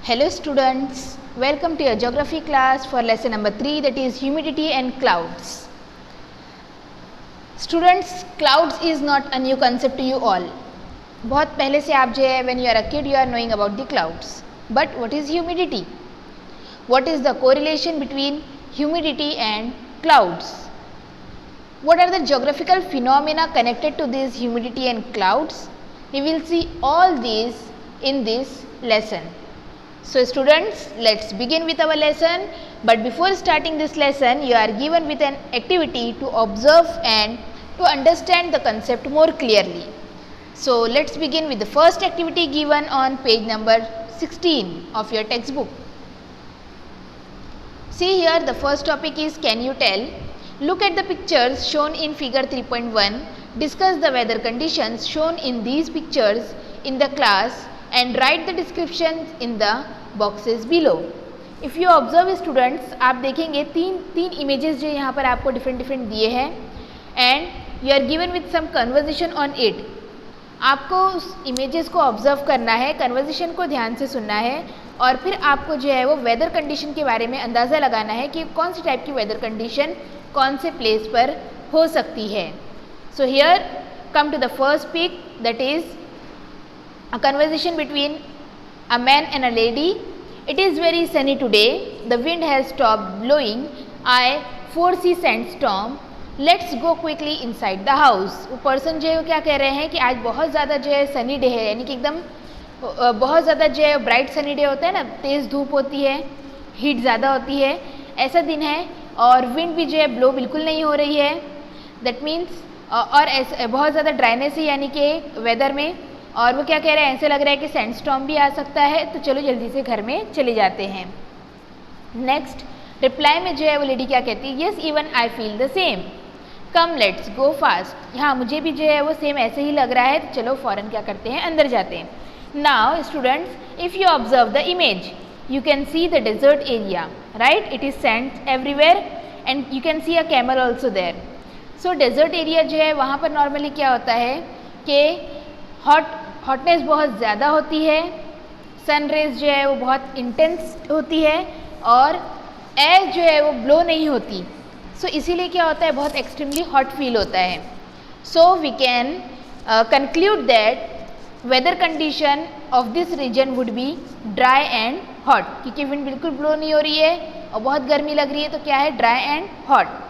Hello students, welcome to your geography class for lesson number 3, that is humidity and clouds. Students, clouds is not a new concept to you all. बहुत पहले से आप जो है when you are a kid you are knowing about the clouds. But what is humidity? What is the correlation between humidity and clouds? What are the geographical phenomena connected to this humidity and clouds? We will see all these in this lesson. So students, let's begin with our lesson. But before starting this lesson, you are given with an activity to observe and to understand the concept more clearly. So let's begin with the first activity given on page number 16 of your textbook. See here, the first topic is can you tell? Look at the pictures shown in figure 3.1. Discuss the weather conditions shown in these pictures in the class and write the descriptions in the boxes below. If you observe students, आप देखेंगे तीन images जो यहाँ पर आपको different दिए हैं and you are given with some conversation on it. आपको उस images को observe करना है, conversation को ध्यान से सुनना है और फिर आपको जो है वो weather condition के बारे में अंदाज़ा लगाना है कि कौन सी टाइप की weather condition कौन से place पर हो सकती है. So here come to the first pic, that is a conversation between a man and a lady. It is very sunny today. The wind has stopped blowing. I foresee sandstorm. Let's go quickly inside the house. वो person जो है वो क्या कह रहे हैं कि आज बहुत ज़्यादा जो है सनी डे है, यानी कि एकदम बहुत ज़्यादा जो है ब्राइट सनी डे होता है ना, तेज़ धूप होती है, हीट ज़्यादा होती है, ऐसा दिन है और विंड भी जो है ब्लो बिल्कुल नहीं हो रही है. दैट मीन्स और ऐसा बहुत ज़्यादा ड्राइनेस है यानी कि वेदर में, और वो क्या कह रहे हैं, ऐसे लग रहा है कि सैंडस्टॉर्म भी आ सकता है, तो चलो जल्दी से घर में चले जाते हैं. नेक्स्ट रिप्लाई में जो है वो लेडी क्या कहती है, yes even I feel the same, come let's go fast. हाँ मुझे भी जो है वो सेम ऐसे ही लग रहा है, तो चलो फ़ौरन क्या करते हैं, अंदर जाते हैं. Now students, if you observe the image you can see the desert area, right? It is sands everywhere and you can see a camel also there. So desert area जो है वहाँ पर normally क्या होता है कि हॉटनेस बहुत ज़्यादा होती है, सन रेज जो है वो बहुत इंटेंस होती है और एयर जो है वो ब्लो नहीं होती. सो इसीलिए क्या होता है, बहुत एक्सट्रीमली हॉट फील होता है. So we can conclude that weather condition of this region would be dry and hot, क्योंकि विंड बिल्कुल ब्लो नहीं हो रही है और बहुत गर्मी लग रही है, तो क्या है, ड्राई एंड हॉट.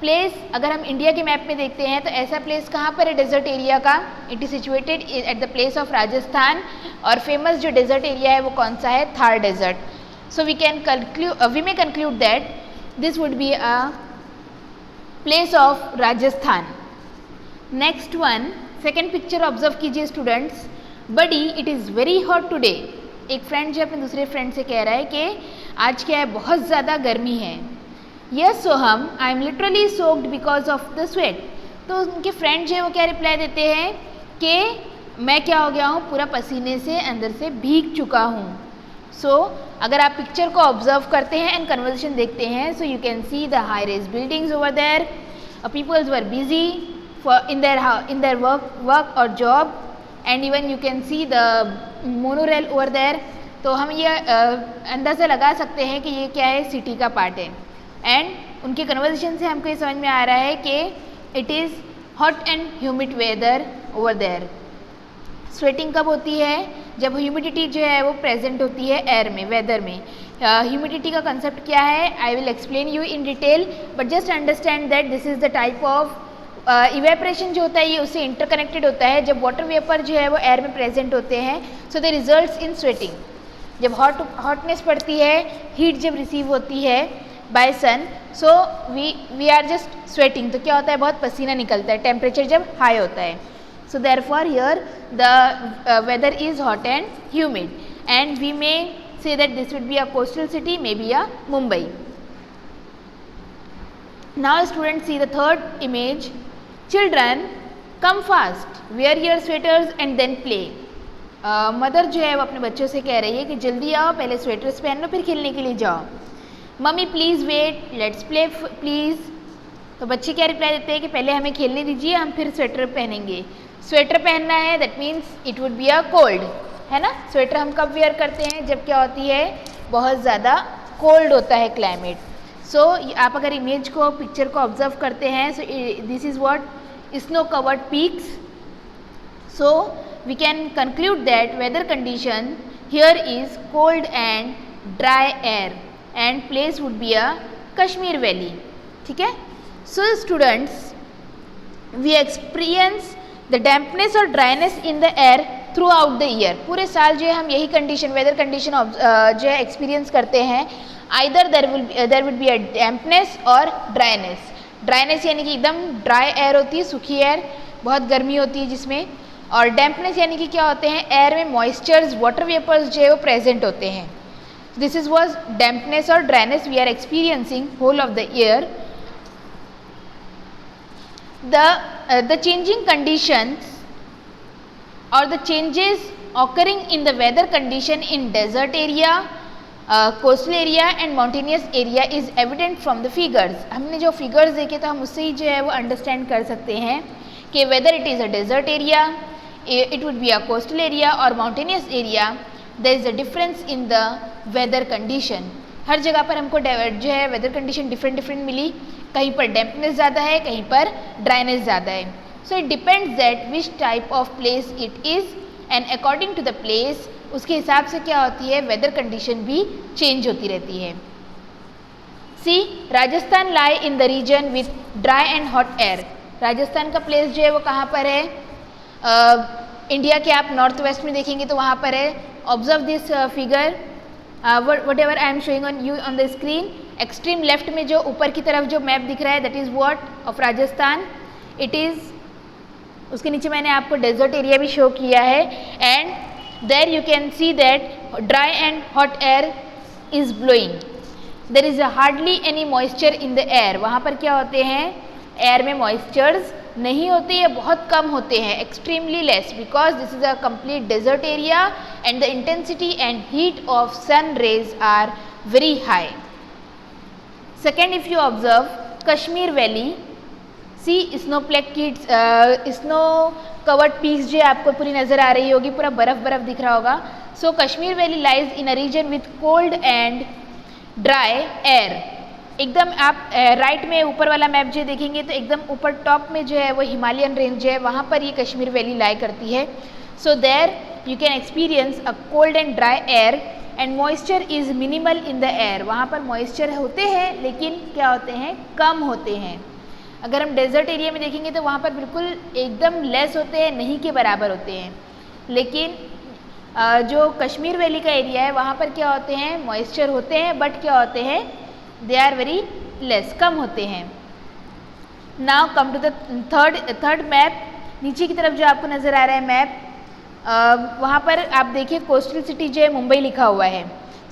प्लेस अगर हम इंडिया के मैप में देखते हैं तो ऐसा प्लेस कहाँ पर है डेजर्ट एरिया का, it is situated at the place of Rajasthan, और फेमस जो डेजर्ट एरिया है वो कौन सा है, Thar desert. So we may conclude that this would be a place of Rajasthan. Next one, second picture observe कीजिए students. Buddy it is very hot today. एक friend जो अपने दूसरे फ्रेंड से कह रहा है कि आज क्या है, बहुत ज़्यादा गर्मी है. Yes Soham, I am literally soaked because of the sweat. तो उनके फ्रेंड जो है वो क्या रिप्लाई देते हैं कि मैं क्या हो गया हूँ, पूरा पसीने से अंदर से भीग चुका हूँ. सो अगर आप पिक्चर को ऑब्जर्व करते हैं एंड कन्वर्सेशन देखते हैं, so you can see the high rise buildings over there, peoples were busy in their work or job, and even you can see the monorail over there. तो हम ये अंदाज़ा लगा सकते हैं कि ये क्या है, सिटी का पार्ट है. एंड उनके कन्वर्सेशन से हमको ये समझ में आ रहा है कि it is hot and humid weather over there. Sweating कब होती है, जब ह्यूमिडिटी जो है वो प्रेजेंट होती है एयर में, वेदर में. ह्यूमिडिटी का कंसेप्ट क्या है, I will explain you in detail, but just understand that this is the type of evaporation जो होता है, ये उससे इंटरकनेक्टेड होता है. जब वाटर वेपर जो है वो एयर में प्रेजेंट होते हैं, so they results in sweating. जब हॉटनेस पड़ती है, हीट जब रिसीव होती है by sun, so we are just sweating. तो क्या होता है, बहुत पसीना निकलता है, टेम्परेचर जब हाई होता है. So therefore here the weather is hot and humid, and we may say that this would be a coastal city, maybe a Mumbai. Now students, see the third image. Children, come fast, wear your sweaters and then play. Mother जो है वो अपने बच्चों से कह रही है कि जल्दी आओ, पहले स्वेटर्स पहन लो फिर खेलने के लिए जाओ. Mummy please wait, let's play please. तो बच्चे क्या रिप्लाई देते हैं कि पहले हमें खेलने दीजिए, हम फिर स्वेटर पहनेंगे. स्वेटर पहनना है, that means it would be a cold. है ना। स्वेटर हम कब वेयर करते हैं, जब क्या होती है, बहुत ज़्यादा कोल्ड होता है क्लाइमेट। सो आप अगर इमेज को, पिक्चर को ऑब्जर्व करते हैं, so this is what snow covered peaks. So we can conclude that weather condition here is cold and dry air and place would be a Kashmir valley. ठीक है। So students, we experience the dampness और dryness in the air throughout the year. पूरे साल जो है हम यही condition, weather condition जो है एक्सपीरियंस करते हैं। Either there will be a dampness और ड्राइनेस। ड्राइनेस यानी कि एकदम ड्राई एयर होती है, सूखी एयर, बहुत गर्मी होती है जिसमें, और डैम्पनेस यानी कि क्या होते हैं, एयर में मॉइस्चर्स, वाटर वेपर्स जो है वो प्रेजेंट होते हैं। दिस इज वॉज डैम्पनेस और dryness we are experiencing whole of the year. The changing conditions or the changes occurring in the weather condition in desert area, coastal area and mountainous area is evident from the figures। हमने जो figures देखे तो हम उससे ही जो है वो understand कर सकते हैं कि whether it is a desert area, it would be a coastal area or mountainous area, there is a difference in the weather condition। हर जगह पर हमको जो है वेदर कंडीशन डिफरेंट मिली, कहीं पर डैम्पनेस ज़्यादा है, कहीं पर ड्राइनेस ज़्यादा है। So it depends that which type of place it is and according to the place, उसके हिसाब से क्या होती है, वेदर कंडीशन भी चेंज होती रहती है। See Rajasthan lie in the region with dry and hot air. Rajasthan का प्लेस जो है वो कहाँ पर है, इंडिया के आप नॉर्थ वेस्ट में देखेंगे तो वहाँ पर है। Observe this figure, what ever I am showing on you on the screen. Extreme left में जो ऊपर की तरफ जो मैप दिख रहा है, that is what of Rajasthan. It is, उसके नीचे मैंने आपको डेजर्ट एरिया भी शो किया है, and there you can see that dry and hot air is blowing. There is hardly any moisture in the air. वहाँ पर क्या होते हैं, एयर में मॉइस्चर्स नहीं होते या बहुत कम होते हैं, extremely less, because this is a complete desert area and the intensity and heat of sun rays are very high. Second, if you observe Kashmir valley, see snow plaque kids, snow covered peaks जो आपको पूरी नज़र आ रही होगी, पूरा बर्फ दिख रहा होगा। So Kashmir valley lies in a region with cold and dry air. एकदम आप राइट में ऊपर वाला मैप जो देखेंगे तो एकदम ऊपर टॉप में जो है वो हिमालयन रेंज है, वहाँ पर ये कश्मीर वैली लाई करती है। So there you can experience a cold and dry air and moisture is minimal in the air. वहाँ पर मॉइस्चर होते हैं लेकिन क्या होते हैं, कम होते हैं। अगर हम डेजर्ट एरिया में देखेंगे तो वहाँ पर बिल्कुल एकदम लेस होते हैं, नहीं के बराबर होते हैं। लेकिन जो कश्मीर वैली का एरिया है वहाँ पर क्या होते हैं, मॉइस्चर होते हैं, बट क्या होते हैं, दे आर वेरी लेस, कम होते हैं। Now come to the third map. नीचे की तरफ जो आपको नज़र आ रहा है मैप, वहाँ पर आप देखिए कोस्टल सिटी जो है मुंबई लिखा हुआ है।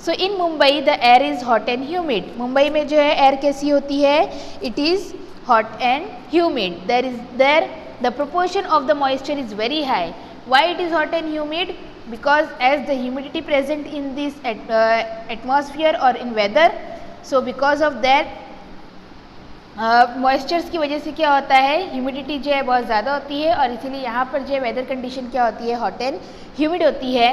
So in Mumbai the air is hot and humid. Mumbai में जो है एयर कैसी होती है, it is hot and humid. There the proportion of the moisture is very high. Why it is hot and humid? Because as the humidity present in this atmosphere और in weather, so because of that moistures की वजह से क्या होता है, humidity जो है बहुत ज़्यादा होती है और इसीलिए यहाँ पर जो है वेदर कंडीशन क्या होती है, हॉट एंड ह्यूमिड होती है।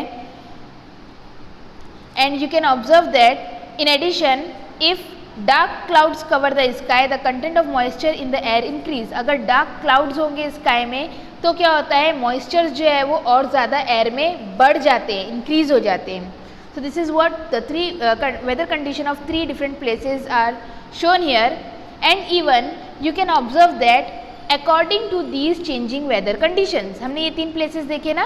And you can observe that in addition if dark clouds cover the sky the content of moisture in the air increase. अगर डार्क क्लाउड्स होंगे स्काई में तो क्या होता है, मॉइस्चर जो है वो और ज़्यादा एयर में बढ़ जाते हैं, इंक्रीज हो जाते हैं। So this is what the three weather condition of three different places are shown here, and even you can observe that according to these changing weather conditions। हमने ये तीन places देखे ना,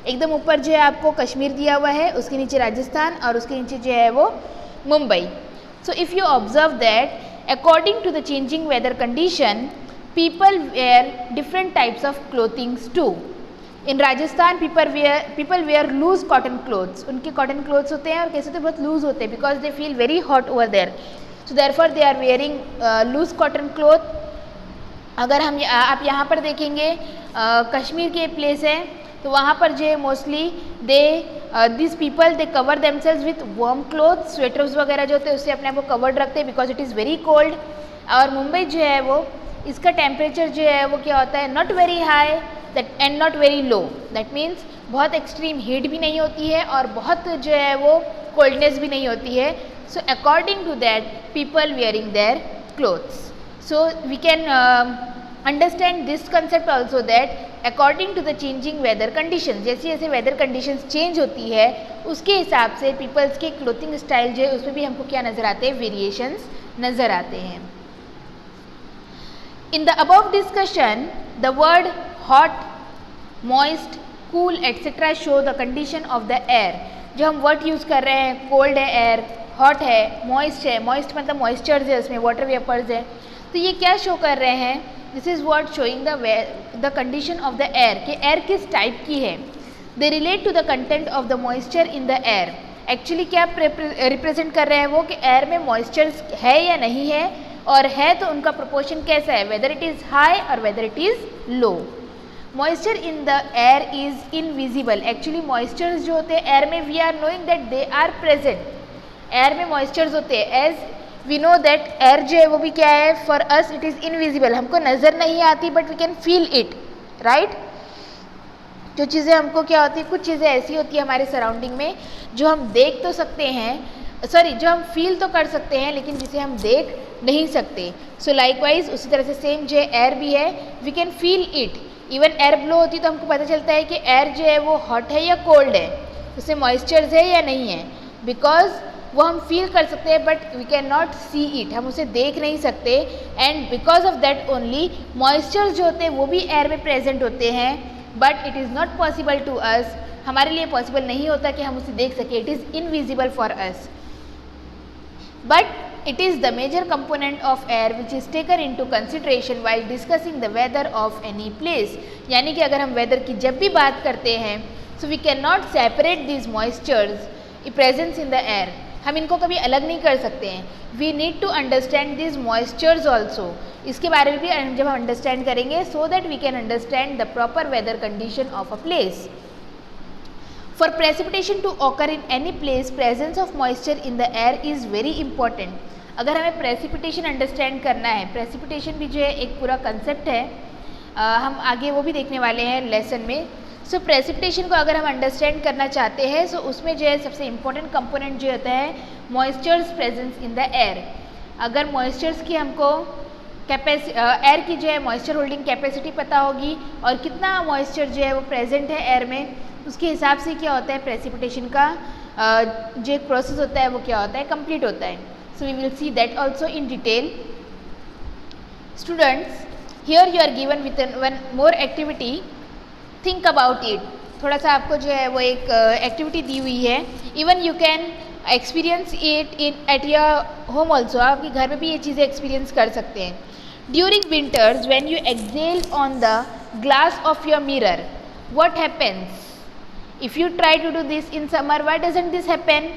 एकदम ऊपर जो है आपको कश्मीर दिया हुआ है, उसके नीचे राजस्थान और उसके नीचे जो है वो Mumbai. So if you observe that according to the changing weather condition, people wear different types of clothing too। In Rajasthan people wear loose cotton clothes. उनके कॉटन क्लोथ्स होते हैं और कैसे तो बहुत लूज होते हैं, because they feel very hot over there, so therefore they are wearing loose cotton cloth. अगर हम आप यहाँ पर देखेंगे कश्मीर के प्लेस है तो वहाँ पर जो है mostly this people they cover themselves with warm cloth, sweaters वगैरह जो होते हैं उससे अपने आप को कवर्ड रखते हैं because it is very cold. और मुंबई जो है वो इसका टेम्परेचर जो है वो क्या होता है, not very high that and not very low, that means बहुत एक्सट्रीम हीट भी नहीं होती है और बहुत जो है वो कोल्डनेस भी नहीं होती है. So according to that people wearing their clothes. So we can understand this concept also that according to the changing weather condition, जैसे जैसे वेदर कंडीशंस चेंज होती है उसके हिसाब से पीपल्स के क्लोथिंग स्टाइल जो है उसमें भी हमको क्या नज़र आते हैं, वेरिएशंस नज़र आते हैं. In the above discussion the word hot, moist, cool etcetera show the condition of the air. जो हम वर्ड यूज़ कर रहे हैं, कोल्ड है एयर, हॉट है, मॉइस्ट मतलब मॉइस्चर्स है, उसमें वाटर वेपर्स है, तो ये क्या शो कर रहे हैं, this is word showing the condition of the air, कि एयर किस टाइप की है. They relate to the content of the moisture in the air. Actually क्या रिप्रेजेंट कर रहे हैं वो, कि एयर में मॉइस्चर है या नहीं है, और है तो उनका प्रोपोर्शन कैसा है, वेदर इट इज़ हाई और whether it is low. Moisture in the air is invisible. Actually moistures जो होते हैं एयर में, we are knowing that they are present. Air में मॉइस्चर्स होते हैं, as we know that air जो है वो भी क्या है, for us it is invisible, हमको नज़र नहीं आती but we can feel it, right. जो चीज़ें हमको क्या होती है, कुछ चीज़ें ऐसी होती है हमारे सराउंडिंग में जो हम देख तो सकते हैं, जो हम फील तो कर सकते हैं लेकिन जिसे हम देख नहीं सकते. सो लाइकवाइज उसी तरह से सेम जो है एयर भी है, we can feel it. Even air blow होती तो हमको पता चलता है कि एयर जो है वो हॉट है या कोल्ड है, उसमें मॉइस्चर्स है या नहीं है, बिकॉज वो हम फील कर सकते हैं but we can not see it, हम उसे देख नहीं सकते. And because of that only moistures जो होते हैं वो भी एयर में प्रेजेंट होते हैं, but it is not possible to us, हमारे लिए पॉसिबल नहीं होता कि हम उसे देख सकें, it is invisible for us. But it is the major component of air which is taken into consideration while discussing the weather of any place. यानी कि अगर हम वेदर की जब भी बात करते हैं, so we can not separate this moisture's presence in the air, हम इनको कभी अलग नहीं कर सकते हैं. We need to understand this moistures also, इसके बारे में भी जब हम अंडरस्टैंड करेंगे, so that we can understand the proper weather condition of a place. For precipitation to occur in any place, presence of moisture in the air is very important. अगर हमें precipitation understand करना है, precipitation भी जो है एक पूरा concept है, हम आगे वो भी देखने वाले हैं लेसन में. सो प्रेसिपिटेशन को अगर हम अंडरस्टैंड करना चाहते हैं, सो उसमें जो है सबसे इम्पोर्टेंट कंपोनेंट जो होता है moistures presence in the air. अगर मॉइस्चर्स की हमको एयर की जो है मॉइस्चर होल्डिंग कैपेसिटी पता होगी और कितना मॉइस्चर जो है वो प्रेजेंट है एयर में, उसके हिसाब से क्या होता है प्रेसिपिटेशन का जो एक प्रोसेस होता है वो क्या होता है, कंप्लीट होता है. So we will see that also in detail. Students, here you are given with one more activity, think about it. थोड़ा सा आपको जो है वो एक एक्टिविटी दी हुई है. Even you can experience it in at your home also, आपके घर में भी ये चीज़ें एक्सपीरियंस कर सकते हैं. During winters when you exhale on the glass of your mirror, what happens? If you try to do this in summer, why doesn't this happen?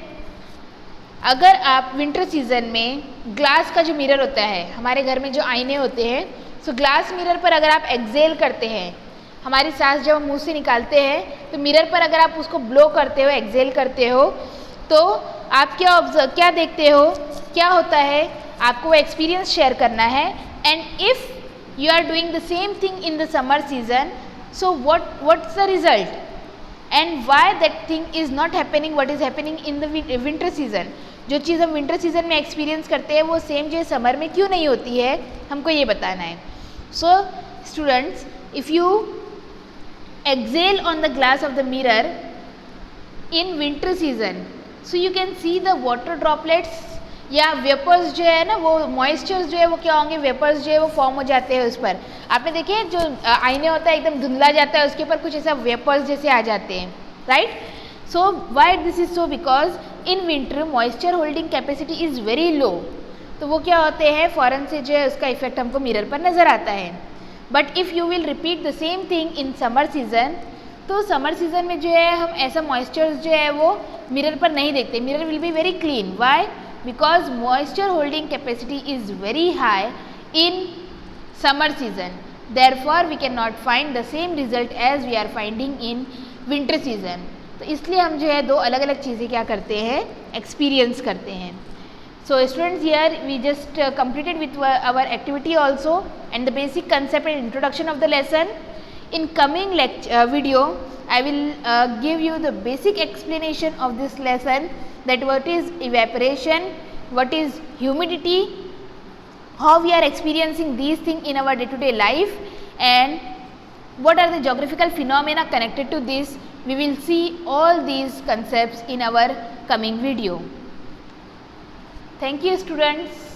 अगर आप विंटर सीजन में ग्लास का जो मिरर होता है, हमारे घर में जो आईने होते हैं, सो ग्लास मिरर पर अगर आप एक्सेल करते हैं, हमारी सांस जब हम मुंह से निकालते हैं तो मिरर पर अगर आप उसको ब्लो करते हो, एक्सेल करते हो, तो आप क्या देखते हो, क्या होता है, आपको वो एक्सपीरियंस शेयर करना है. And if you are doing the same thing in the summer season, so what's the result and why that thing is not happening, what is happening in the winter season. जो चीज़ हम winter season में experience करते हैं वो same जो summer में क्यों नहीं होती है, हमको ये बताना है. So students, if you exhale on the glass of the mirror in winter season, so you can see the water droplets या वेपर्स जो है ना, वो मॉइस्चर्स जो है वो क्या होंगे, वेपर्स जो है वो फॉर्म हो जाते हैं उस पर. आपने देखे जो आईने होता है एकदम धुंधला जाता है, उसके ऊपर कुछ ऐसा वेपर्स जैसे आ जाते हैं, right. So why this is so, because in winter moisture holding capacity is very low. तो वो क्या होते हैं, फ़ौरन से जो है उसका इफेक्ट हमको मिरर पर नज़र आता है. But if you will repeat the same thing in summer season, तो समर सीजन में जो है हम ऐसा मॉइस्चर्स जो है वो मिरर पर नहीं देखते. Mirror will be very clean. Why? Because moisture holding capacity is very high in summer season. Therefore we can not find the same result as we are finding in winter season. तो इसलिए हम जो है दो अलग अलग चीज़ें क्या करते हैं, एक्सपीरियंस करते हैं. So students, here we just completed with our activity also and the basic concept and introduction of the lesson. In coming video, I will give you the basic explanation of this lesson, that what is evaporation, what is humidity, how we are experiencing these things in our day-to-day life, and what are the geographical phenomena connected to this. We will see all these concepts in our coming video. Thank you, students.